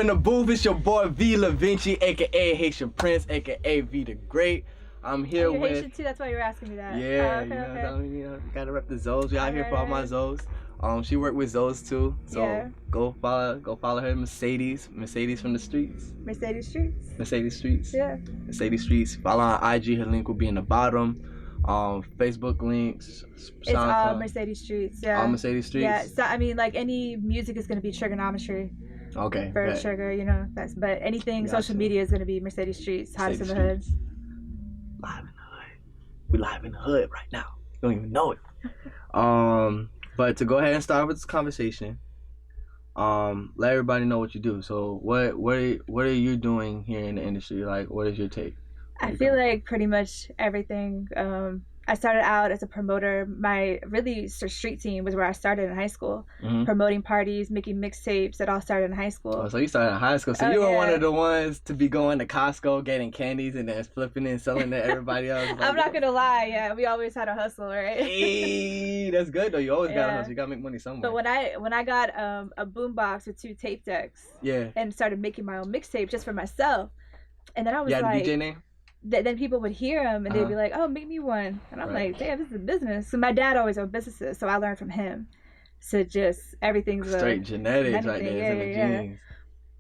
in the booth. It's your boy Vi.levinci, aka Haitian Prince, aka Vi.theGreat. I'm here you're with Haitian too. That's why you were asking me that. Yeah, okay. Gotta rep the Zoes. We out here for all my Zoes. She worked with Zoes too, so go follow her. Mercedes from the streets. Mercedes Streets. Mercedes Streets. Yeah. Mercedes Streets. Follow on IG. Her link will be in the bottom. Facebook links. It's all Mercedes Streets. Yeah. All Mercedes Streets. Yeah. So I mean, like any music is gonna be trigonometry. Okay. For sugar, you know. But anything social media is gonna be Mercedes Streets. Hottest in the hood. Live in the hood. We live in the hood right now. You don't even know it. But to go ahead and start with this conversation, let everybody know what you do. So what are you doing here in the industry? Like, what is your take? I feel like pretty much everything. I started out as a promoter. My really street team was where I started in high school, promoting parties, making mixtapes. It all started in high school. Oh, so you started in high school. So you were one of the ones to be going to Costco, getting candies, and then flipping it and selling to everybody else. Like, I'm not gonna lie. Yeah, we always had a hustle, right? Hey, that's good though. You always got a hustle. You gotta make money somewhere. But when I got a boombox with 2 tape decks, and started making my own mixtape just for myself, and then I was like, a DJ name? Then people would hear them and they'd be like, "Oh, make me one," and I'm like, "Damn, this is a business." So my dad always owned businesses, so I learned from him. So just everything's straight genetics right there. It's in the genes.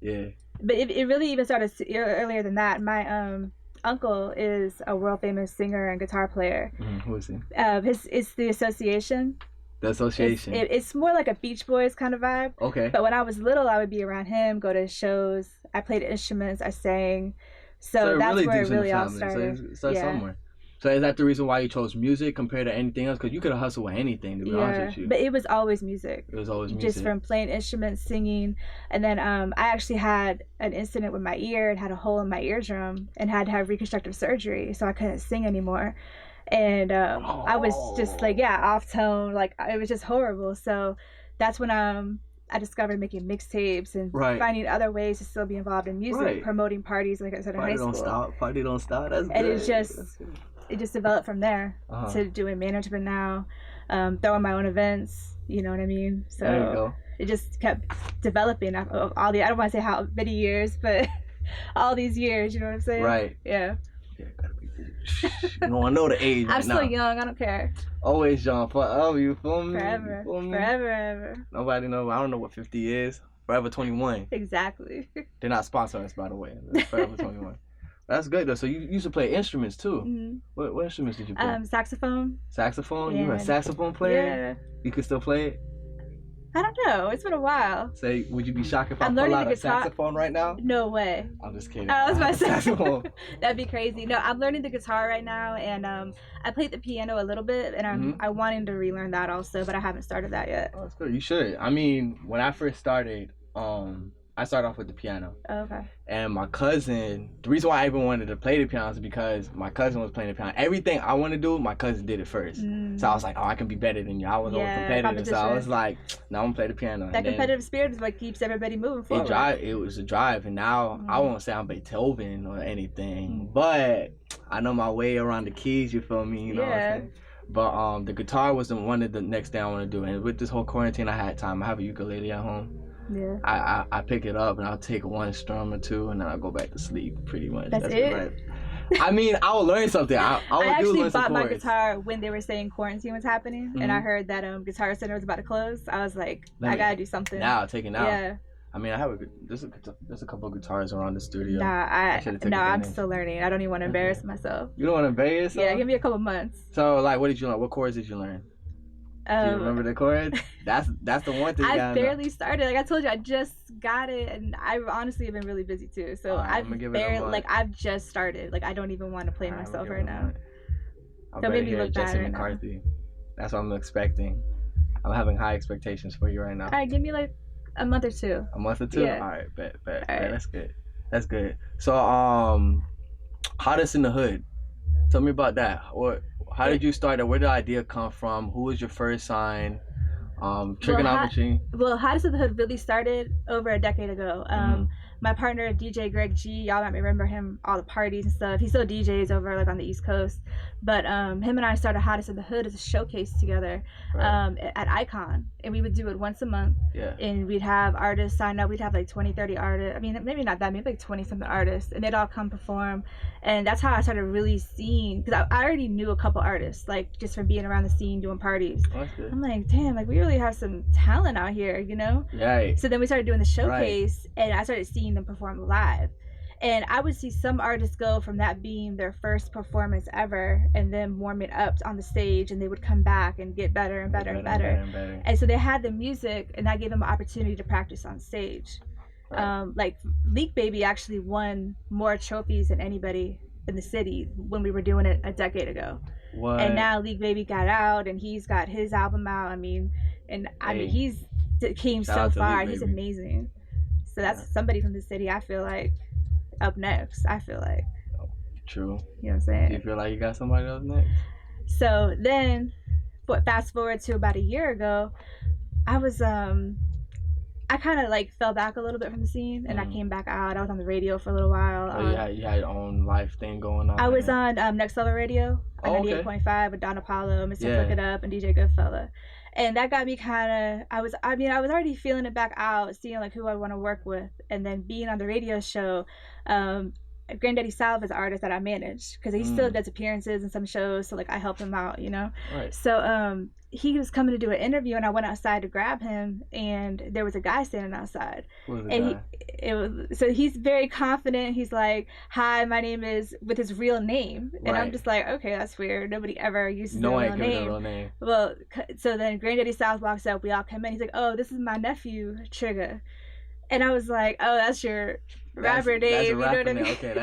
Yeah. But it really even started earlier than that. My uncle is a world famous singer and guitar player. Who is he? It's the Association. The Association. It's more like a Beach Boys kind of vibe. Okay. But when I was little, I would be around him, go to shows. I played instruments. I sang. So that's really where it really all started. So it started somewhere. So is that the reason why you chose music compared to anything else? Because you could have hustled with anything, to be honest with you. But it was always music. It was always music. Just from playing instruments, singing. And then I actually had an incident with my ear and had a hole in my eardrum and had to have reconstructive surgery. So I couldn't sing anymore. And I was just like, off tone. Like, it was just horrible. So that's when I discovered making mixtapes and finding other ways to still be involved in music, promoting parties, like I said, in high school. Party don't stop. That's good. And it just developed from there to doing management now, throwing my own events. You know what I mean? So there you go. It just kept developing I don't want to say how many years, but all these years. You know what I'm saying? Right. Yeah. You don't want to know the age. I'm still young. I don't care. Always young. Forever. You feel me? Forever. You feel me? Forever. Nobody knows. I don't know what 50 is. Forever 21. Exactly. They're not sponsoring us, by the way. It's Forever 21. That's good though. So you used to play instruments too. What instruments did you play? Saxophone. Saxophone? Yeah. You were a saxophone player? Yeah. You could still play it? I don't know. It's been a while. Say, would you be shocked if I pull out a saxophone right now? No way. I'm just kidding. I was about to say saxophone. That'd be crazy. No, I'm learning the guitar right now, and I played the piano a little bit, and I'm wanting to relearn that also, but I haven't started that yet. Oh, that's good. You should. I mean, when I first started, I started off with the piano. Oh, okay. And my cousin, the reason why I even wanted to play the piano is because my cousin was playing the piano. Everything I want to do, my cousin did it first. So I was like, oh, I can be better than you. I was always competitive. So I was like, no, I'm going to play the piano. That competitive spirit is what keeps everybody moving forward. It was a drive. And now I won't say I'm Beethoven or anything, but I know my way around the keys, you feel me? You know what I'm saying? But the guitar was one of the next thing I want to do. And with this whole quarantine, I had time. I have a ukulele at home. Yeah. I pick it up and I'll take one strum or two and then I'll go back to sleep pretty much. That's it? Right. I mean, I will learn something. I actually bought my guitar when they were saying quarantine was happening and I heard that Guitar Center was about to close. I was like, I gotta do something. Take it now. Yeah. I mean, there's a couple of guitars around the studio. I'm still learning. I don't even want to embarrass myself. You don't want to embarrass yourself? Yeah, give me a couple months. So, like, what did you learn? What chords did you learn? Do you remember the chords? That's the one thing. I barely started. Like I told you, I just got it, and I honestly have been really busy too. So I've just started. Like I don't even want to play myself right now. So maybe look bad right McCarthy. Now. That's what I'm expecting. I'm having high expectations for you right now. All right, give me like a month or two. A month or two? Yeah. All right, bet. All right. That's good. That's good. So Hottest in the Hood. Tell me about that. How did you start? Where did the idea come from? Who was your first sign? Trigonometry. Well, Hottest in the Hood really started over a decade ago. my partner DJ Greg G, y'all might remember him, all the parties and stuff. He still DJs over like on the East Coast, but him and I started Hottest in the Hood as a showcase together at Icon, and we would do it once a month. Yeah. And we'd have artists sign up. We'd have like 20, 30 artists. I mean, maybe not that, maybe like 20 something artists, and they'd all come perform. And that's how I started really seeing, because I already knew a couple artists, like just from being around the scene doing parties. That's good. I'm like, damn, like we really have some talent out here, you know? Right. So then we started doing the showcase, and I started seeing them perform live. And I would see some artists go from that being their first performance ever, and then warming up on the stage, and they would come back and get better and better and better. And so they had the music, and that gave them an opportunity to practice on stage. Right. Like Leak Baby actually won more trophies than anybody in the city when we were doing it a decade ago. What? And now Leak Baby got out, and he's got his album out. I mean, he's came so far. He's amazing. So that's somebody from the city. I feel like up next. I feel like. True. You know what I'm saying? Do you feel like you got somebody else next? So then, fast forward to about a year ago, I was I kind of like fell back a little bit from the scene, and I came back out. I was on the radio for a little while. Oh, you had your own life thing going on. I was on Next Level Radio on 98.5 with Don Apollo, Mr. Flick It Up, and DJ Goodfella. And that got me kind of, I was already feeling it back out, seeing like who I want to work with. And then being on the radio show, Granddaddy Salve is an artist that I manage, because he still does appearances in some shows. So like I help him out, you know? Right. So he was coming to do an interview, and I went outside to grab him, and there was a guy standing outside. So he's very confident. He's like, "Hi, my name is," with his real name. Right. And I'm just like, okay, that's weird. Nobody ever uses their real name. Well, so then Granddaddy Salve walks up. We all come in. He's like, "Oh, this is my nephew, Trigger." And I was like, "Oh, that's your rapper name." That's a you know what I mean? Okay,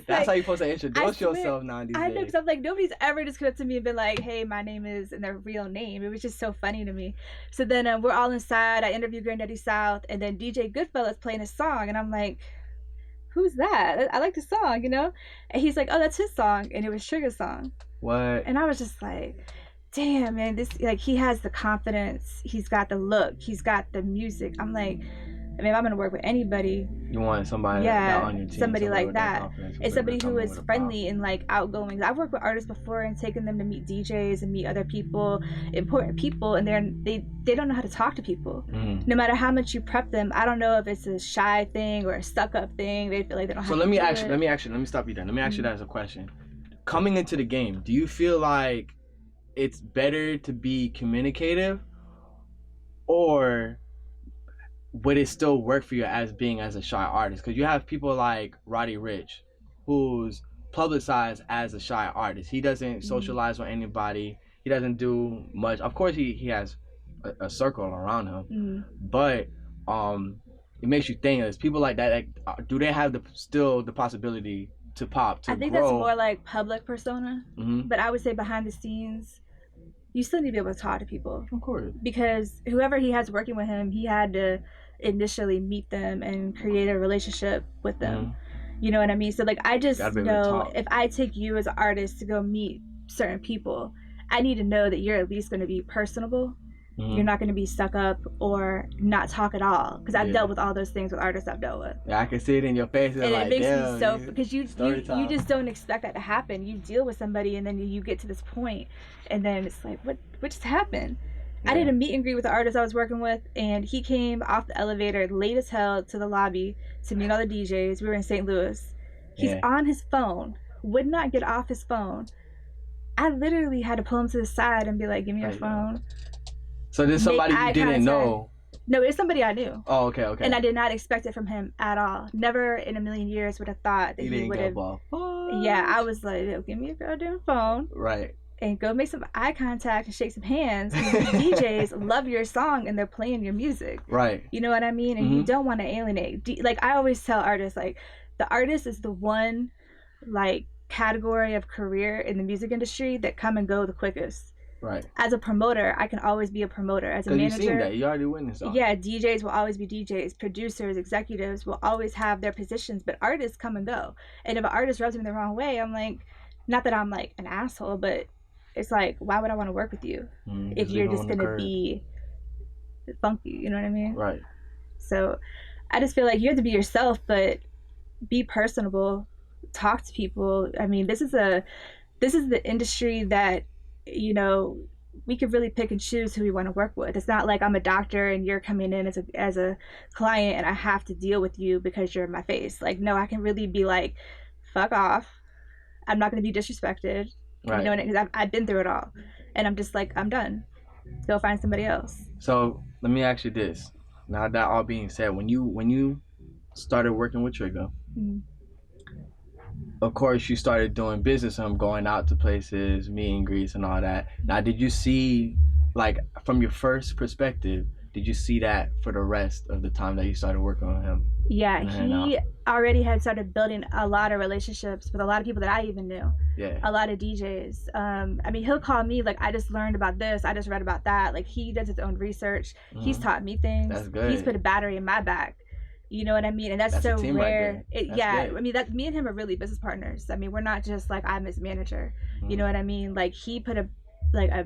that's how you're supposed to introduce yourself now these days. I know, because I'm like, nobody's ever just come up to me and been like, "Hey, my name is," and their real name. It was just so funny to me. So then we're all inside. I interviewed Granddaddy South, and then DJ Goodfella's playing a song, and I'm like, "Who's that? I like the song, you know?" And he's like, "Oh, that's his song," and it was Sugar's song. What? And I was just like, damn, man, this, like, he has the confidence, he's got the look, he's got the music. I'm like, I mean, if I'm gonna work with anybody, you want somebody that on your team, somebody like that, and somebody who is friendly and like outgoing. I've worked with artists before and taken them to meet DJs and meet other people, important people, and they don't know how to talk to people. No matter how much you prep them, I don't know if it's a shy thing or a stuck up thing. They feel like they don't have. So let me stop you there. Let me ask you that as a question. Coming into the game, do you feel like it's better to be communicative, or would it still work for you as a shy artist? Because you have people like Roddy Ricch, who's publicized as a shy artist. He doesn't socialize with anybody. He doesn't do much. Of course, he has a circle around him, but it makes you think, is people like that, like, do they have still the possibility to pop, to I think grow? That's more like public persona, but I would say behind the scenes, you still need to be able to talk to people. Of course. Because whoever he has working with him, he had to initially meet them and create a relationship with them. You know what I mean? So like, I just know if I take you as an artist to go meet certain people, I need to know that you're at least going to be personable. You're not going to be stuck up or not talk at all. Because I've dealt with all those things with artists I've dealt with. Yeah, I can see it in your face. And like, it makes me so, because you just don't expect that to happen. You deal with somebody, and then you get to this point, and then it's like, what just happened? I did a meet and greet with the artist I was working with, and he came off the elevator late as hell to the lobby to meet all the DJs. We were in St. Louis. He's on his phone, would not get off his phone. I literally had to pull him to the side and be like, "Give me your phone." So there's somebody you didn't know? No, it's somebody I knew. Oh, okay. And I did not expect it from him at all. Never in a million years would have thought that he would have. Yeah, I was like, "Yo, give me your goddamn phone." Right. And go make some eye contact and shake some hands. DJs love your song and they're playing your music. Right. You know what I mean? And you don't want to alienate. Like, I always tell artists, like, the artist is the one, like, category of career in the music industry that come and go the quickest. Right. As a promoter, I can always be a promoter. As a manager, you've seen that. You already witnessed that. Yeah, DJs will always be DJs. Producers, executives will always have their positions, but artists come and go. And if an artist rubs me the wrong way, I'm like, not that I'm like an asshole, but it's like, why would I want to work with you if you're just gonna be funky? You know what I mean? Right. So, I just feel like you have to be yourself, but be personable, talk to people. I mean, this is the industry that, you know, we could really pick and choose who we want to work with. It's not like I'm a doctor and you're coming in as a client and I have to deal with you because you're in my face. Like, no, I can really be like, fuck off. I'm not going to be disrespected. Right. You know, because I've been through it all, and I'm just like, I'm done. Go find somebody else. So let me ask you this. Now that all being said, when you started working with Trigger, Mm-hmm. of course you started doing business with him, going out to places, meet and greets and all that. Now, did you see, like, from your first perspective, did you see that for the rest of the time that you started working with him? Yeah, he already had started building a lot of relationships with a lot of people that I even knew. Yeah. A lot of DJs. I mean, he'll call me like, I just learned about this, I just read about that. Like, he does his own research. Mm-hmm. He's taught me things. That's good. He's put a battery in my back. You know what I mean? And that's so rare. Yeah, good. I mean, that me and him are really business partners. I mean, we're not just like, I'm his manager. Mm-hmm. You know what I mean? Like, he put a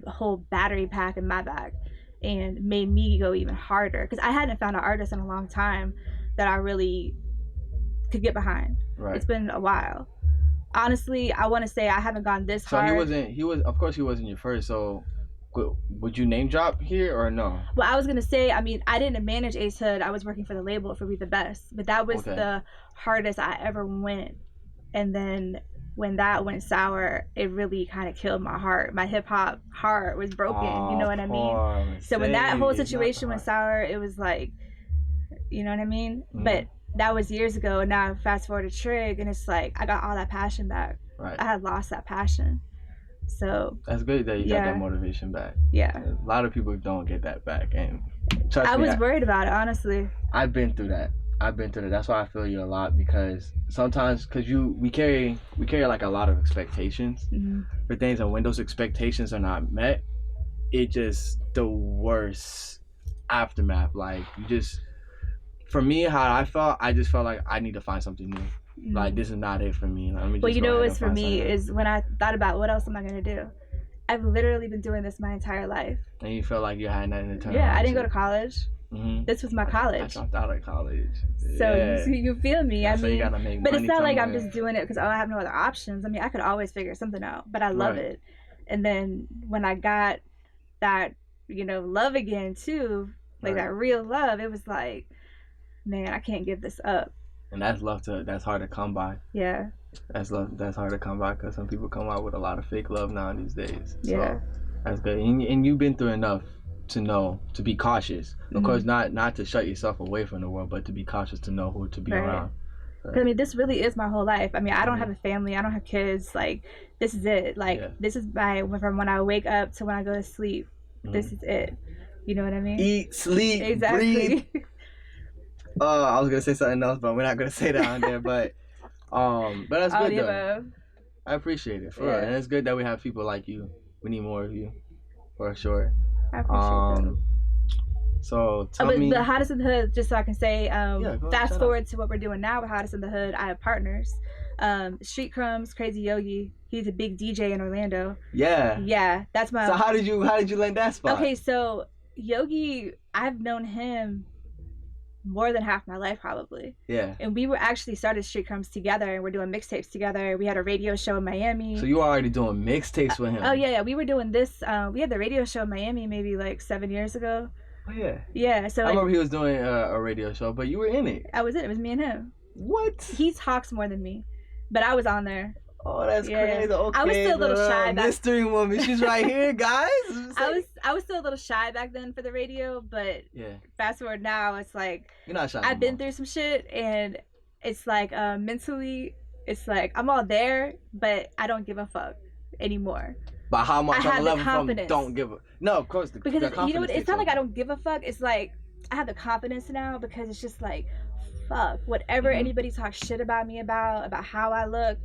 whole battery pack in my back and made me go even harder, because I hadn't found an artist in a long time that I really could get behind. Right. It's been a while. Honestly, I want to say I haven't gone this hard. So of course he wasn't your first, so would you name drop here or no? Well, I was going to say, I mean, I didn't manage Ace Hood. I was working for the label for We The Best, but that was the hardest I ever went. And then when that went sour, it really kind of killed my heart. My hip hop heart was broken. You know what I mean? So when that whole situation went sour, it was like, you know what I mean? Mm. But that was years ago. And now fast forward to Trig, and it's like I got all that passion back. Right. I had lost that passion. So that's good that you got that motivation back. Yeah. A lot of people don't get that back, and trust me, I was worried about it, honestly. I've been through that. That's why I feel you a lot, because sometimes, we carry like a lot of expectations for things, and when those expectations are not met, it just the worst aftermath. Like, for me, how I felt, I just felt like I need to find something new. Like, this is not it for me. Well, you know what's for me is when I thought about what else am I going to do. I've literally been doing this my entire life. And you felt like you had nothing to turn I didn't go to college. Mm-hmm. This was my college. I dropped out of college. So you feel me. I mean, you gotta make but it's not somewhere. like I'm just doing it because I have no other options. I mean, I could always figure something out, but I love it. And then when I got that, love again too, like that real love, it was like, man, I can't give this up. And that's hard to come by. Yeah. That's hard to come by, because some people come out with a lot of fake love now these days. Yeah. So that's good. And you've been through enough to know, to be cautious. Of course, not to shut yourself away from the world, but to be cautious, to know who to be around. Because I mean, this really is my whole life. I mean, I don't have a family. I don't have kids. Like, this is it. Like, this is from when I wake up to when I go to sleep. This is it. You know what I mean? Eat, sleep, breathe. I was gonna say something else, but we're not gonna say that on there. But that's good though. I appreciate it for real, and it's good that we have people like you. We need more of you, for sure. I appreciate that. So tell me, the Hottest in the Hood, just so I can say, fast forward to what we're doing now with Hottest in the Hood. I have partners. Street Crumbs, Crazy Yogi. He's a big DJ in Orlando. Yeah, that's my. So how did you land that spot? Okay, so Yogi, I've known him more than half my life, probably. Yeah. And we were actually started Street Crumbs together, and we're doing mixtapes together. We had a radio show in Miami. So you were already doing mixtapes with him? Oh yeah, we were doing this. We had the radio show in Miami maybe like 7 years ago. Oh yeah. Yeah. So I remember he was doing a radio show, but you were in it. I was in it. It was me and him. What? He talks more than me, but I was on there. Oh, that's crazy. Okay, I was still a little shy. Mystery woman, she's right here, guys. I was still a little shy back then for the radio, but fast forward now, it's like you're not shy. I've been through some shit, and it's like mentally, it's like I'm all there, but I don't give a fuck anymore. But how much on the level confidence. From don't give a no, of course because you know what? It's not like I don't give a fuck. It's like I have the confidence now, because it's just like fuck whatever anybody talks shit about me about how I look.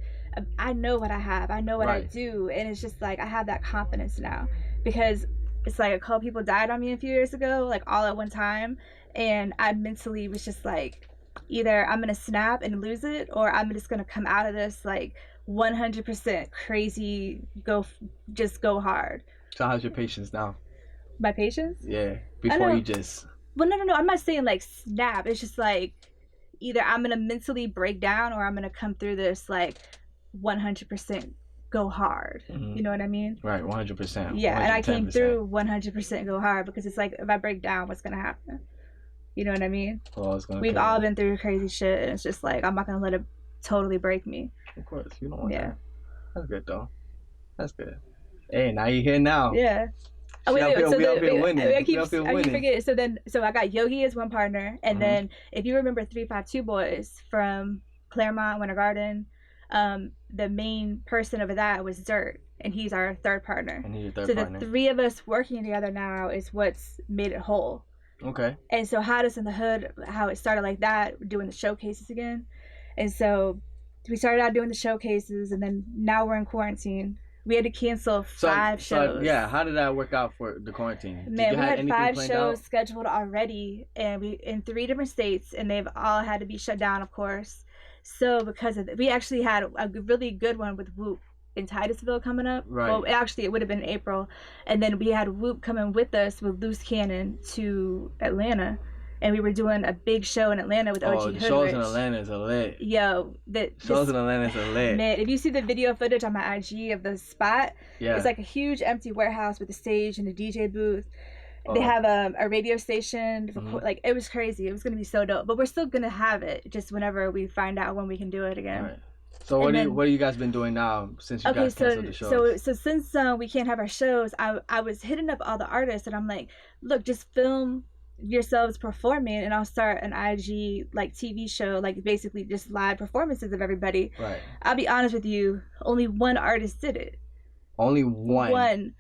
I know what I have. I know what I do. And it's just like I have that confidence now, because it's like a couple people died on me a few years ago, like all at one time. And I mentally was just like, either I'm going to snap and lose it, or I'm just going to come out of this like 100% crazy, just go hard. So how's your patience now? My patience? Yeah. Before you just... Well, no. I'm not saying like snap. It's just like either I'm gonna mentally break down or I'm gonna come through this like 100% go hard. You know what I mean? Right, 100%. Yeah, and I came through 100% go hard, because it's like, if I break down, what's gonna happen? You know what I mean? Well, it's gonna We've all been through crazy shit, and it's just like, I'm not gonna let it totally break me. Of course, you don't want that. That's good though. That's good. Hey, now you're here now. Yeah. Oh, wait, we up here winning. I keep forgetting. So I got Yogi as one partner, and then if you remember 352 Boys from Claremont, Winter Garden, the main person of that was Dirt, and he's our third partner. And he's your third partner. So the three of us working together now is what's made it whole. Okay. And so Hottest in the Hood, how it started like that, doing the showcases again. And so we started out doing the showcases, and then now we're in quarantine. We had to cancel 5 shows. Yeah, how did that work out for the quarantine? Man, we had 5 shows scheduled already, and we in 3 different states, and they've all had to be shut down, of course. So because of we actually had a really good one with Whoop in Titusville coming up. Right. Well, actually, it would have been in April, and then we had Whoop coming with us with Loose Cannon to Atlanta. And we were doing a big show in Atlanta with OG Hoodrich. The shows in Atlanta is lit. Yo, shows in Atlanta is lit. Man, if you see the video footage on my IG of the spot, it's like a huge empty warehouse with a stage and a DJ booth. They have a radio station. Like, it was crazy. It was gonna be so dope. But we're still gonna have it, just whenever we find out when we can do it again. Right. So what have you guys been doing now since you guys canceled the shows? So since we can't have our shows, I was hitting up all the artists, and I'm like, look, just film yourselves performing, and I'll start an IG like TV show, like basically just live performances of everybody. Right. I'll be honest with you, only one artist did it. Only one.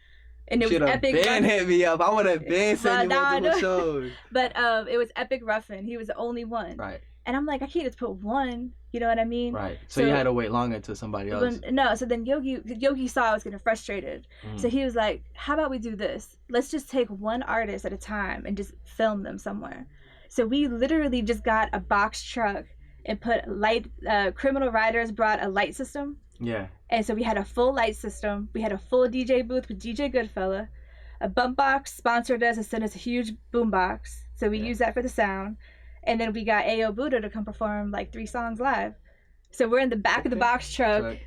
And it was Epic. Hit me up. I would have been sending multiple shows. But it was Epic Ruffin. He was the only one. Right. And I'm like, I can't just put one. You know what I mean? Right. So you had to wait longer until somebody else. No. So then Yogi saw I was getting frustrated. So he was like, how about we do this? Let's just take one artist at a time and just film them somewhere. So we literally just got a box truck and put light. Criminal Riders brought a light system. Yeah. And so we had a full light system. We had a full DJ booth with DJ Goodfella. A bump box sponsored us and sent us a huge boom box. So we used that for the sound. And then we got Ayo Buddha to come perform like 3 songs live. So we're in the back of the box truck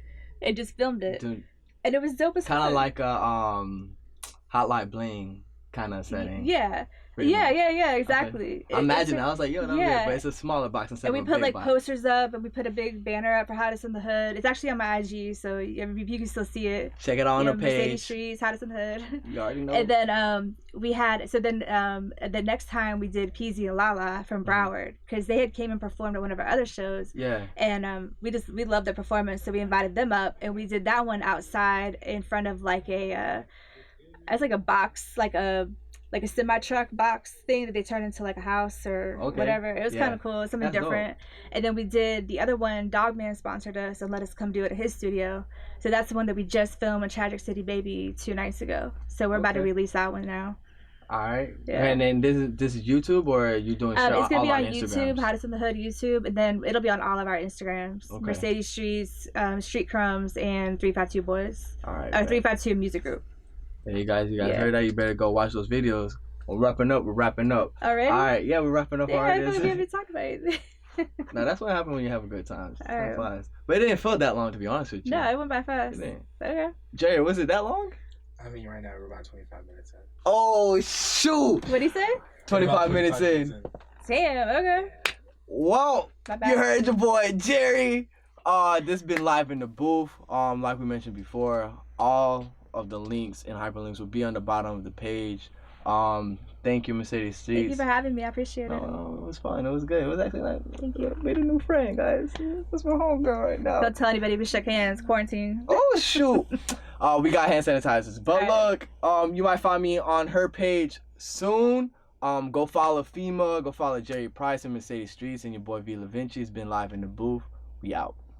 and just filmed it. Dude, and it was dope as fuck. Kind of like a Hotline Bling kind of setting. Yeah. Yeah, exactly. Okay. I imagine I was like, yo, but it's a smaller box instead of a big box. And we put like posters up, and we put a big banner up for Hottest in the Hood. It's actually on my IG, so you can still see it. Check it on the page. Mercedes Streets, Hottest in the Hood. You already know. And then the next time we did Peasy and Lala from Broward, because they had came and performed at one of our other shows. Yeah. And we loved their performance, so we invited them up, and we did that one outside in front of like it's like a box, like a semi-truck box thing that they turned into like a house or whatever. It was kind of cool, something different. Dope. And then we did the other one, Dogman sponsored us and let us come do it at his studio. So that's the one that we just filmed in Tragic City Baby 2 nights ago. So we're about to release that one now. All right. Yeah. And then this is YouTube, or are you doing it's gonna be on Instagrams? YouTube, Hottest in the Hood YouTube, and then it'll be on all of our Instagrams. Okay. Mercedes Streets, Street Crumbs, and 352 Boys. All right. 352 Music Group. Hey, you guys heard that? You better go watch those videos. We're wrapping up. All right. Yeah, we're wrapping up already. I feel like we haven't talked about it. No, that's what happens when you have a good time. All right. Flies. But it didn't feel that long, to be honest with you. No, it went by fast. It didn't. Okay. Jerry, was it that long? I mean, right now we're about 25 minutes in. Oh, shoot. What'd he say? 25 minutes in. Damn, okay. Whoa. You heard your boy, Jerry. This been live in the booth. Like we mentioned before, all of the links and hyperlinks will be on the bottom of the page. Thank you, Mercedes Streets. Thank you for having me. I appreciate it. No, it was fun. It was good. It was actually like, thank you. Made a new friend, guys. That's my homegirl right now. Don't tell anybody we shook hands. Quarantine. Oh, shoot. We got hand sanitizers. But look, you might find me on her page soon. Go follow FEMA. Go follow Jerry Price and Mercedes Streets, and your boy Vi.levinci has been live in the booth. We out.